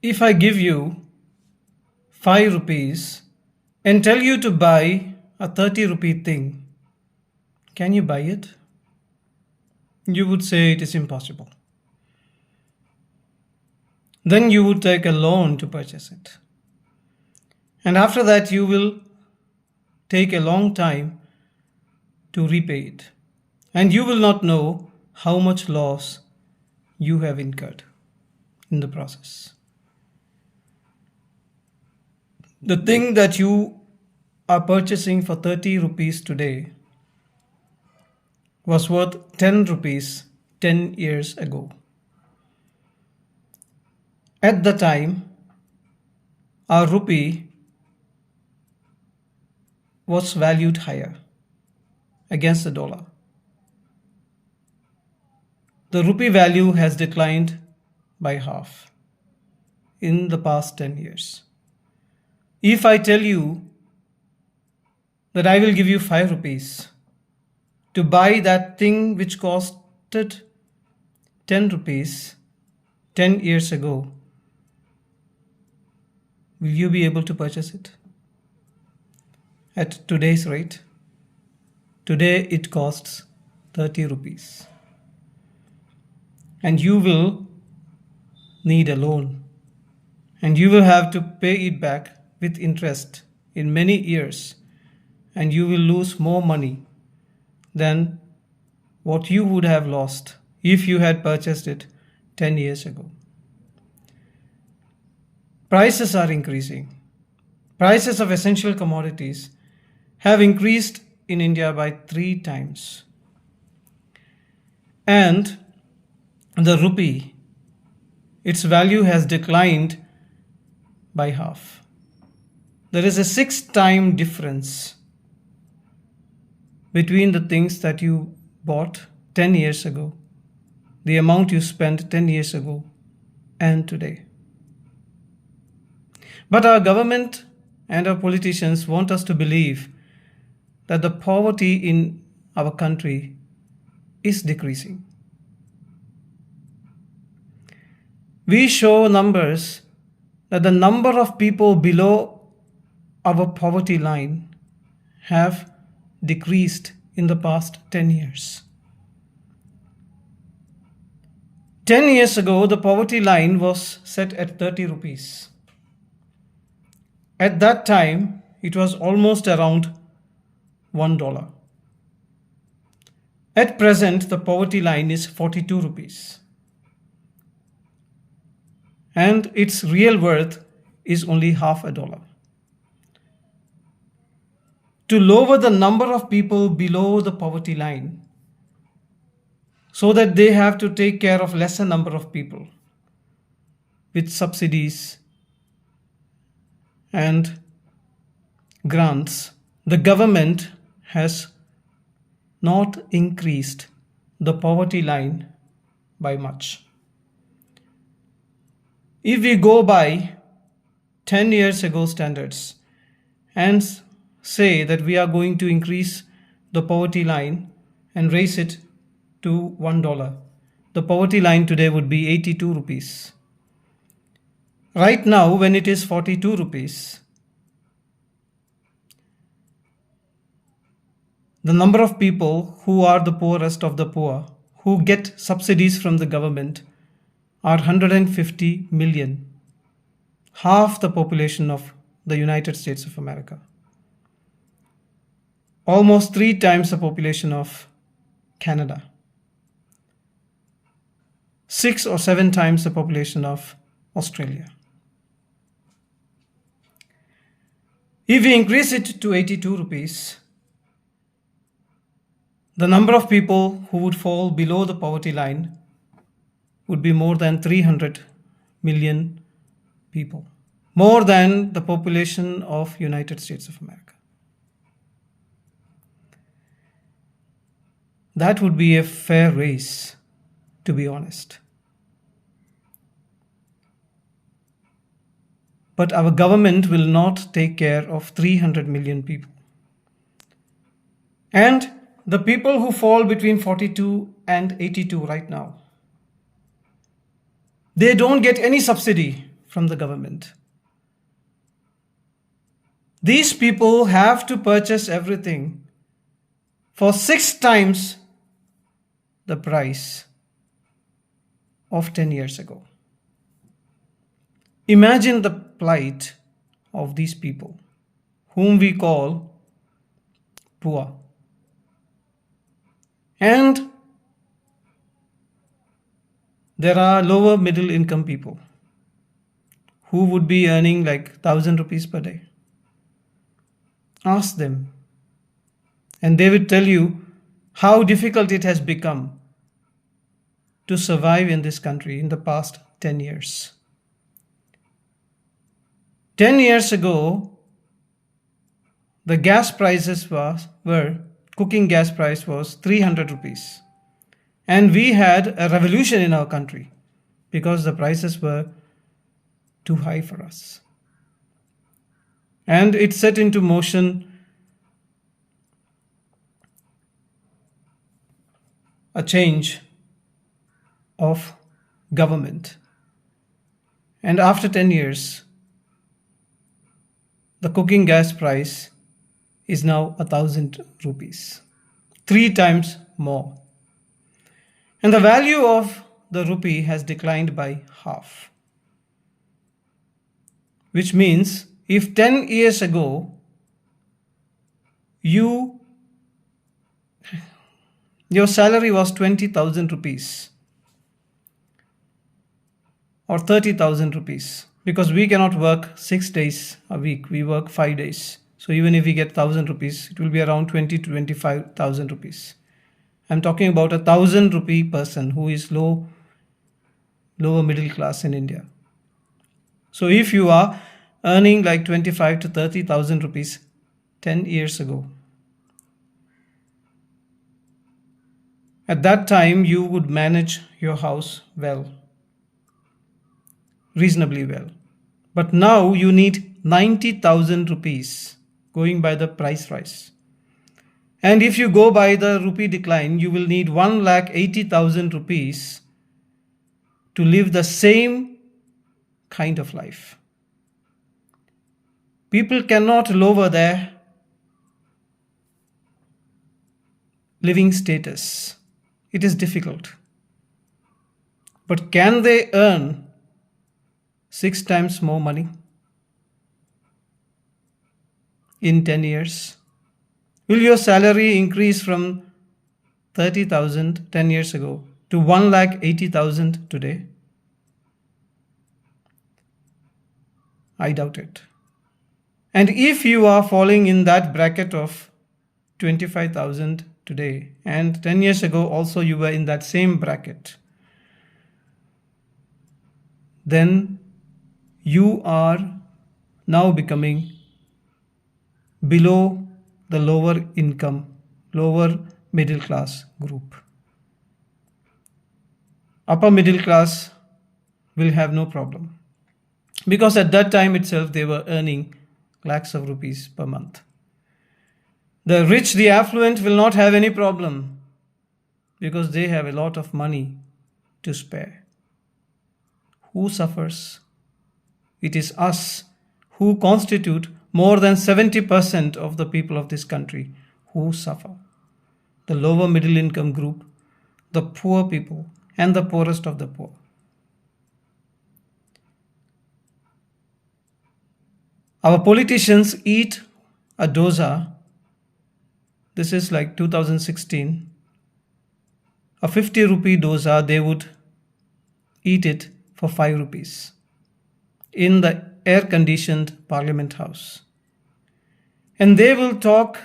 If I give you 5 rupees and tell you to buy a 30 rupee thing, can you buy it? You would say it is impossible. Then you would take a loan to purchase it. And after that, you will take a long time to repay it. And you will not know how much loss you have incurred in the process. The thing that you are purchasing for 30 rupees today was worth 10 rupees 10 years ago. At the time, our rupee was valued higher against the dollar. The rupee value has declined by half in the past 10 years. If I tell you that I will give you 5 rupees to buy that thing which costed 10 rupees 10 years ago, will you be able to purchase it? At today's rate, today it costs 30 rupees. And you will need a loan. And you will have to pay it back with interest in many years. And you will lose more money than what you would have lost if you had purchased it 10 years ago. Prices are increasing. Prices of essential commodities have increased in India by 3 times. And the rupee, its value has declined by half. There is a 6-time difference between the things that you bought 10 years ago, the amount you spent 10 years ago, and today. But our government and our politicians want us to believe that the poverty in our country is decreasing. We show numbers that the number of people below our poverty line have decreased in the past 10 years. 10 years ago, the poverty line was set at 30 rupees. At that time, it was almost around $1. At present, the poverty line is 42 rupees. And its real worth is only half a dollar. To lower the number of people below the poverty line so that they have to take care of lesser number of people with subsidies and grants, the government has not increased the poverty line by much. If we go by 10 years ago standards and say that we are going to increase the poverty line and raise it to $1, the poverty line today would be 82 rupees. Right now, when it is 42 rupees, the number of people who are the poorest of the poor, who get subsidies from the government, are 150 million, half the population of the United States of America, almost 3 times the population of Canada, 6 or 7 times the population of Australia. If we increase it to 82 rupees, the number of people who would fall below the poverty line would be more than 300 million people, more than the population of United States of America. That would be a fair race, to be honest. But our government will not take care of 300 million people. And the people who fall between 42 and 82 right now, they don't get any subsidy from the government. These people have to purchase everything for 6 times the price of 10 years ago. Imagine the plight of these people, whom we call poor. And there are lower middle income people who would be earning like 1,000 rupees per day. Ask them, and they will tell you how difficult it has become to survive in this country in the past 10 years. 10 years ago, the gas prices were cooking gas price was 300 rupees. And we had a revolution in our country because the prices were too high for us. And it set into motion a change of government. And after 10 years, the cooking gas price is now 1,000 rupees, 3 times more. And the value of the rupee has declined by half. Which means if 10 years ago your salary was 20,000 rupees or 30,000 rupees, because we cannot work 6 days a week, we work 5 days. So even if we get 1,000 rupees, it will be around 20 to 25,000 rupees. I'm talking about 1,000 rupee person who is lower middle class in India. So if you are earning like 25 to 30,000 rupees 10 years ago, at that time you would manage your house well, reasonably well. But now you need 90,000 rupees going by the price rise. And if you go by the rupee decline, you will need 1,80,000 rupees to live the same kind of life. People cannot lower their living status. It is difficult. But can they earn 6 times more money in 10 years? Will your salary increase from 30,000 10 years ago to 1,80,000 today? I doubt it. And if you are falling in that bracket of 25,000 today, and 10 years ago also you were in that same bracket, then you are now becoming below the lower income, lower middle class group. Upper middle class will have no problem, because at that time itself they were earning lakhs of rupees per month. The rich, the affluent will not have any problem because they have a lot of money to spare. Who suffers? It is us who constitute more than 70% of the people of this country who suffer. The lower middle income group, the poor people, and the poorest of the poor. Our politicians eat a dosa. This is like 2016. A 50 rupee dosa, they would eat it for 5 rupees in the air-conditioned Parliament House. And they will talk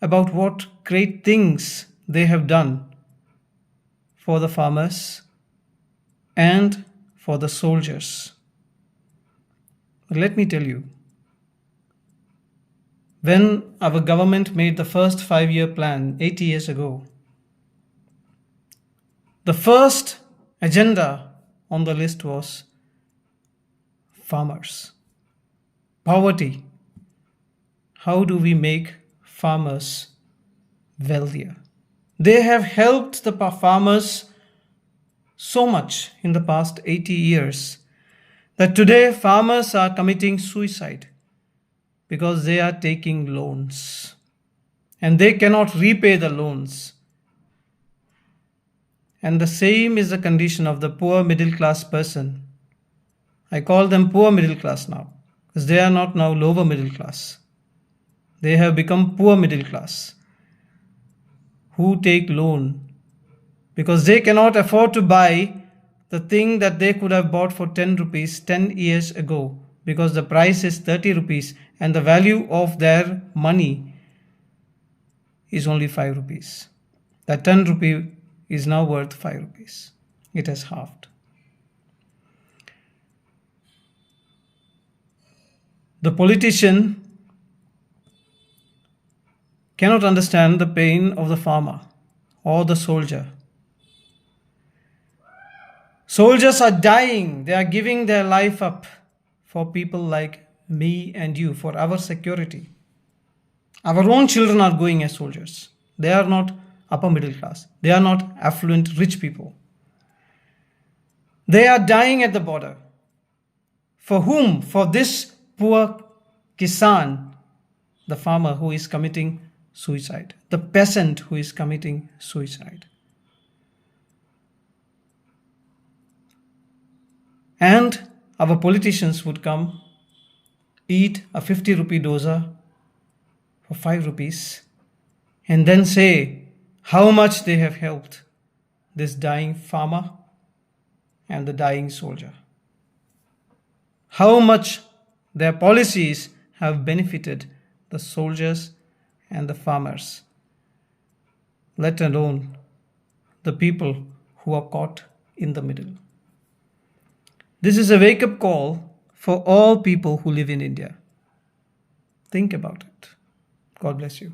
about what great things they have done for the farmers and for the soldiers. But let me tell you, when our government made the first 5-year plan 80 years ago, the first agenda on the list was farmers. Poverty. How do we make farmers wealthier? They have helped the farmers so much in the past 80 years that today farmers are committing suicide because they are taking loans and they cannot repay the loans. And the same is the condition of the poor middle class person. I call them poor middle class now because they are not now lower middle class. They have become poor middle class who take loan because they cannot afford to buy the thing that they could have bought for 10 rupees 10 years ago because the price is 30 rupees and the value of their money is only 5 rupees. That 10 rupee is now worth 5 rupees. It has halved. The politician cannot understand the pain of the farmer or the soldier. Soldiers are dying. They are giving their life up for people like me and you, for our security. Our own children are going as soldiers. They are not upper middle class. They are not affluent rich people. They are dying at the border. For whom? For this poor Kisan, the farmer who is committing suicide, the peasant who is committing suicide. And our politicians would come, eat a 50 rupee dosa for 5 rupees, and then say how much they have helped this dying farmer and the dying soldier. How much their policies have benefited the soldiers and the farmers, let alone the people who are caught in the middle. This is a wake-up call for all people who live in India. Think about it. God bless you.